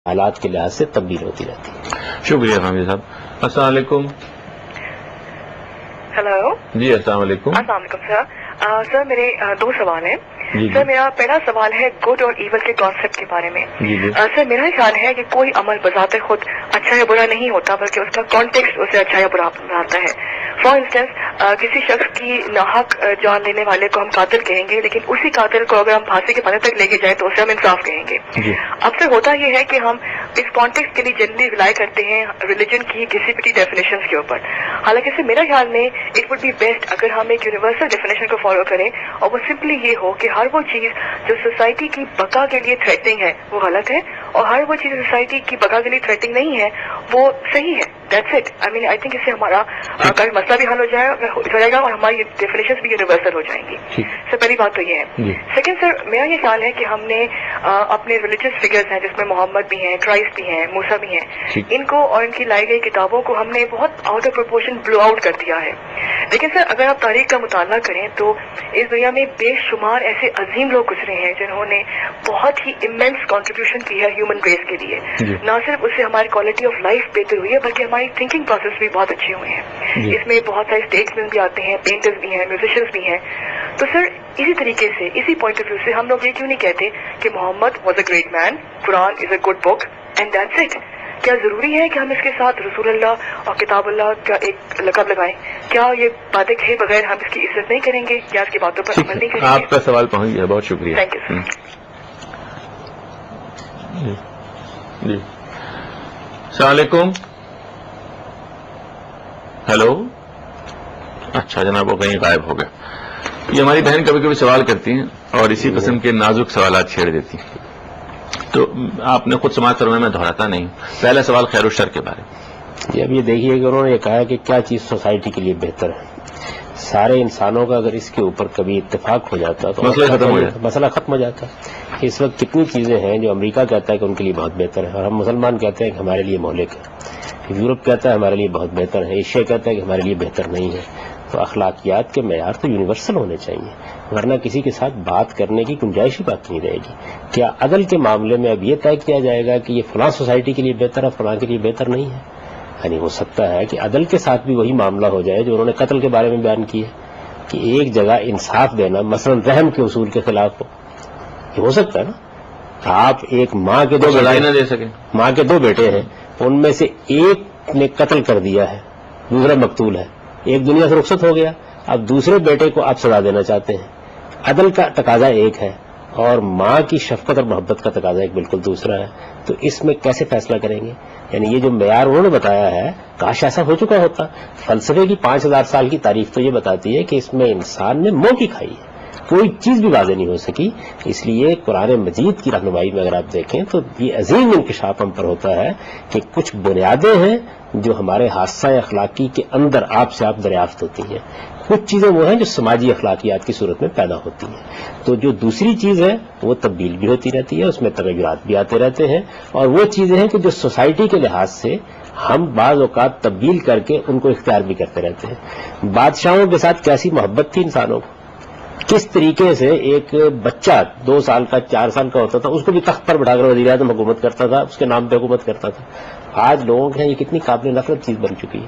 حالات کے لحاظ سے تبدیل ہوتی رہتی ہے. شکریہ حامد صاحب. السلام علیکم. ہیلو جی السلام علیکم. السلام علیکم سر. سر میرے دو سوال ہیں. جی سر میرا پہلا سوال ہے گڈ اور ایول کے کانسیپٹ کے بارے میں. جی جی سر میرا خیال ہے کہ کوئی عمل بذات خود اچھا یا برا نہیں ہوتا بلکہ اس کا کانٹیکسٹ اسے اچھا یا برا بناتا ہے. فار انسٹنس کسی شخص کی ناحق جان لینے والے کو ہم قاتل کہیں گے لیکن اسی قاتل کو اگر ہم پھانسی کے پانے تک لے کے جائیں تو اسے ہم انصاف کہیں گے. جی اکثر ہوتا یہ ہے کہ ہم اس کانٹیکسٹ کے لیے جنرلی ریلائی کرتے ہیں ریلیجن کی کسی بھی ڈیفینیشنز کے اوپر. حالانکہ سے میرا خیال میں اٹ وڈ بی بیسٹ اگر ہم ایک یونیورسل ڈیفینیشن کو فالو کریں اور وہ سمپلی یہ ہو کہ ہر وہ چیز جو سوسائٹی کی بقا کے لیے تھریٹنگ ہے وہ غلط ہے اور ہر وہ چیز سوسائٹی کی بقا کے لیے تھریٹنگ نہیں ہے وہ صحیح ہے. That's it. I mean I think اس سے ہمارا مسئلہ بھی حل ہو جائے گا اور ہماری ڈیفینیشنز بھی یونیورسل ہو جائیں گی. سر پہلی بات تو یہ ہے. سیکنڈ سر میرا یہ خیال ہے کہ ہم نے اپنے ریلیجیس فگرز ہیں جس میں محمد بھی ہیں کرائسٹ بھی ہیں موسیٰ بھی ہیں ان کو اور ان کی لائی گئی کتابوں کو ہم نے بہت out of proportion blow out کر دیا ہے. لیکن سر اگر آپ تاریخ کا مطالعہ کریں تو اس دنیا میں بے شمار ایسے عظیم لوگ گزرے ہیں جنہوں نے بہت ہی امینس کنٹریبیوشن کی ہے ہیومن ریس کے لیے. نہ صرف اس سے ہماری کوالٹی آف لائف بہتر ہوئی ہے بلکہ ہماری تھنکنگ پروسیس بھی بہت اچھے ہوئے ہیں. اس میں بہت سارے اسٹیٹسمین بھی آتے ہیں پینٹرز بھی ہیں میوزیشینز بھی ہیں. تو سر اسی طریقے سے اسی پوائنٹ آف ویو سے ہم لوگ یہ کیوں نہیں کہتے کہ Muhammad was a great man Quran is a good book and that's it. کیا ضروری ہے کہ ہم اس کے ساتھ رسول اللہ اور کتاب اللہ کا ایک لقب لگائیں؟ کیا یہ باتیں کہے بغیر ہم اس کی عزت نہیں کریں گے یا اس کی باتوں پر عمل نہیں کریں گے؟ آپ کا سوال پہنچ گیا. بہت شکریہ. Thank you sir. جی السلام علیکم. ہیلو. اچھا جناب وہ کہیں غائب ہو گیا. یہ ہماری بہن کبھی کبھی سوال کرتی ہیں اور اسی قسم کے نازک سوالات چھیڑ دیتی ہیں تو آپ نے خود سماعت کروانا میں دہراتا نہیں. پہلا سوال خیر و شر کے بارے میں. جی اب یہ دیکھیے کہ انہوں نے یہ کہا کہ کیا چیز سوسائٹی کے لیے بہتر ہے. سارے انسانوں کا اگر اس کے اوپر کبھی اتفاق ہو جاتا تو مسئلہ ختم ہو جاتا. اس وقت کتنی چیزیں ہیں جو امریکہ کہتا ہے کہ ان کے لیے بہت بہتر ہے اور ہم مسلمان کہتے ہیں کہ ہمارے لیے مہلک ہے. یورپ کہتا ہے ہمارے لیے بہت بہتر ہے. ایشیا کہتا ہے کہ ہمارے لیے بہتر نہیں ہے. تو اخلاقیات کے معیار تو یونیورسل ہونے چاہیے ورنہ کسی کے ساتھ بات کرنے کی گنجائش ہی باقی نہیں رہے گی. کیا عدل کے معاملے میں اب یہ طے کیا جائے گا کہ یہ فلاں سوسائٹی کے لیے بہتر ہے فلاں کے لیے بہتر نہیں ہے؟ یعنی ہو سکتا ہے کہ عدل کے ساتھ بھی وہی معاملہ ہو جائے جو انہوں نے قتل کے بارے میں بیان کیا ہے کہ ایک جگہ انصاف دینا مثلا رحم کے اصول کے خلاف ہو. یہ ہو سکتا ہے نا. آپ ایک ماں کے دو بیٹے ہیں ان میں سے ایک نے قتل کر دیا ہے دوسرا مقتول ہے ایک دنیا سے رخصت ہو گیا اب دوسرے بیٹے کو آپ سزا دینا چاہتے ہیں. عدل کا تقاضا ایک ہے اور ماں کی شفقت اور محبت کا تقاضا ایک بالکل دوسرا ہے. تو اس میں کیسے فیصلہ کریں گے؟ یعنی یہ جو معیار انہوں نے بتایا ہے کاش ایسا ہو چکا ہوتا. فلسفے کی 5000 سال کی تاریخ تو یہ بتاتی ہے کہ اس میں انسان نے منہ کی کھائی ہے کوئی چیز بھی واضح نہیں ہو سکی. اس لیے قرآن مجید کی رہنمائی میں اگر آپ دیکھیں تو یہ عظیم انکشاف ہم پر ہوتا ہے کہ کچھ بنیادیں ہیں جو ہمارے حادثہ اخلاقی کے اندر آپ سے آپ دریافت ہوتی ہیں. کچھ چیزیں وہ ہیں جو سماجی اخلاقیات کی صورت میں پیدا ہوتی ہیں. تو جو دوسری چیز ہے وہ تبدیل بھی ہوتی رہتی ہے اس میں تغیرات بھی آتے رہتے ہیں اور وہ چیزیں ہیں کہ جو سوسائٹی کے لحاظ سے ہم بعض اوقات تبدیل کر کے ان کو اختیار بھی کرتے رہتے ہیں. بادشاہوں کے ساتھ کیسی محبت تھی انسانوں کو کس طریقے سے ایک بچہ 2 سال کا 4 سال کا ہوتا تھا اس کو بھی تخت پر بٹھا کر وزیر اعظم حکومت کرتا تھا اس کے نام پہ حکومت کرتا تھا. آج لوگوں کے یہ کتنی قابل نفرت چیز بن چکی ہے.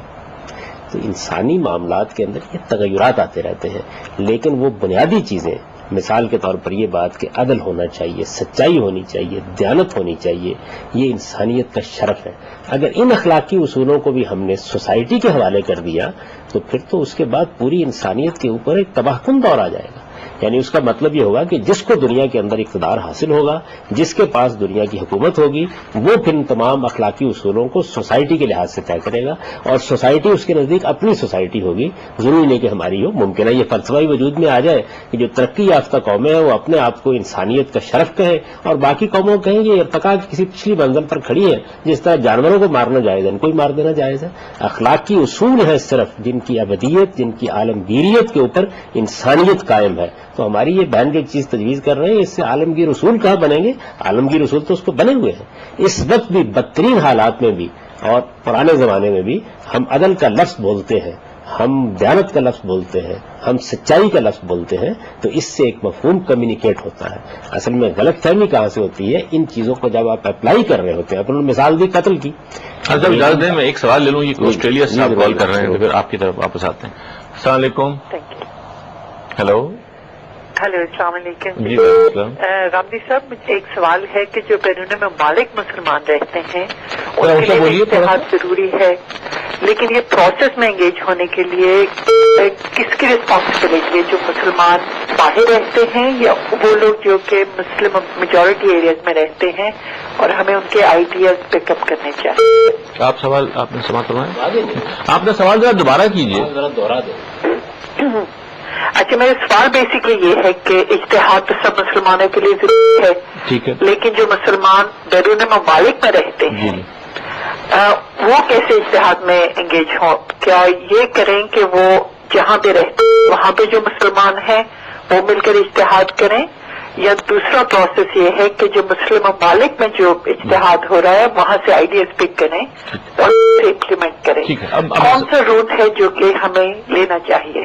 تو انسانی معاملات کے اندر یہ تغیرات آتے رہتے ہیں لیکن وہ بنیادی چیزیں مثال کے طور پر یہ بات کہ عدل ہونا چاہیے سچائی ہونی چاہیے دیانت ہونی چاہیے یہ انسانیت کا شرف ہے. اگر ان اخلاقی اصولوں کو بھی ہم نے سوسائٹی کے حوالے کر دیا تو پھر تو اس کے بعد پوری انسانیت کے اوپر ایک تباہ کن دور آ جائے گا. یعنی اس کا مطلب یہ ہوگا کہ جس کو دنیا کے اندر اقتدار حاصل ہوگا جس کے پاس دنیا کی حکومت ہوگی وہ پھر تمام اخلاقی اصولوں کو سوسائٹی کے لحاظ سے طے کرے گا اور سوسائٹی اس کے نزدیک اپنی سوسائٹی ہوگی. ضروری نہیں کہ ہماری ہو. ممکن ہے یہ فلسفہ ہی وجود میں آ جائے کہ جو ترقی یافتہ قومیں ہیں وہ اپنے آپ کو انسانیت کا شرف کہیں اور باقی قوموں کہیں یہ ارتقاء کی کسی پچھلی منزل پر کھڑی ہے جس طرح جانوروں کو مارنا جائز ہے ان کو ہی مار دینا جائز ہے. اخلاقی اصول ہیں صرف جن کی ابدیت جن کی عالمگیریت کے اوپر انسانیت قائم ہے. تو ہماری یہ بہن جو چیز تجویز کر رہے ہیں اس سے عالمگیر اصول کہاں بنیں گے؟ عالمگیر اصول تو اس کو بنے ہوئے ہیں. اس وقت بھی بدترین حالات میں بھی اور پرانے زمانے میں بھی ہم عدل کا لفظ بولتے ہیں ہم دیانت کا لفظ بولتے ہیں، ہم سچائی کا لفظ بولتے ہیں، تو اس سے ایک مفہوم کمیونیکیٹ ہوتا ہے. اصل میں غلط فہمی کہاں سے ہوتی ہے؟ ان چیزوں کو جب آپ اپلائی کر رہے ہوتے ہیں. انہوں نے مثال دی قتل کی. جب اجازت دیں میں ایک سوال لے لوں. یہ آسٹریلیا سے آپ کال کر رہے ہیں تو پھر آپ کی طرف واپس آتے ہیں. السلام علیکم. ہیلو. ہیلو، السلام علیکم. جی وعلیکم السلام. رامدی صاحب، مجھے ایک سوال ہے کہ جو بیرون ممالک مسلمان رہتے ہیں ان اونچا کے لیے بولیے تھوڑا اتحاد ضروری ہے، لیکن یہ پروسیس میں انگیج ہونے کے لیے کس کی رسپانسبلٹی ہے؟ جو مسلمان باہر رہتے ہیں یا وہ لوگ جو کہ مسلم میجورٹی ایریاز میں رہتے ہیں اور ہمیں ان کے آئیڈیاز پک اپ کرنے چاہیے؟ آپ سوال آپ نے سماعت فرمایا؟ آپ نے سوال ذرا دوبارہ کیجیے. دوہرا دیں. اچھا، میرا سوال بیسکلی یہ ہے کہ اجتہاد تو سب مسلمانوں کے لیے ضروری ہے، ٹھیک ہے، لیکن جو مسلمان بیرون ممالک میں رہتے ہیں وہ کیسے اجتہاد میں انگیج ہوں؟ کیا یہ کریں کہ وہ جہاں پہ رہتے ہیں وہاں پہ جو مسلمان ہیں وہ مل کر اجتہاد کریں، یا دوسرا پروسیس یہ ہے کہ جو مسلم ممالک میں جو اجتہاد ہو رہا ہے وہاں سے آئیڈیاز پک کریں اور اسے امپلیمنٹ کریں؟ کون سا روٹ ہے جو کہ ہمیں لینا چاہیے؟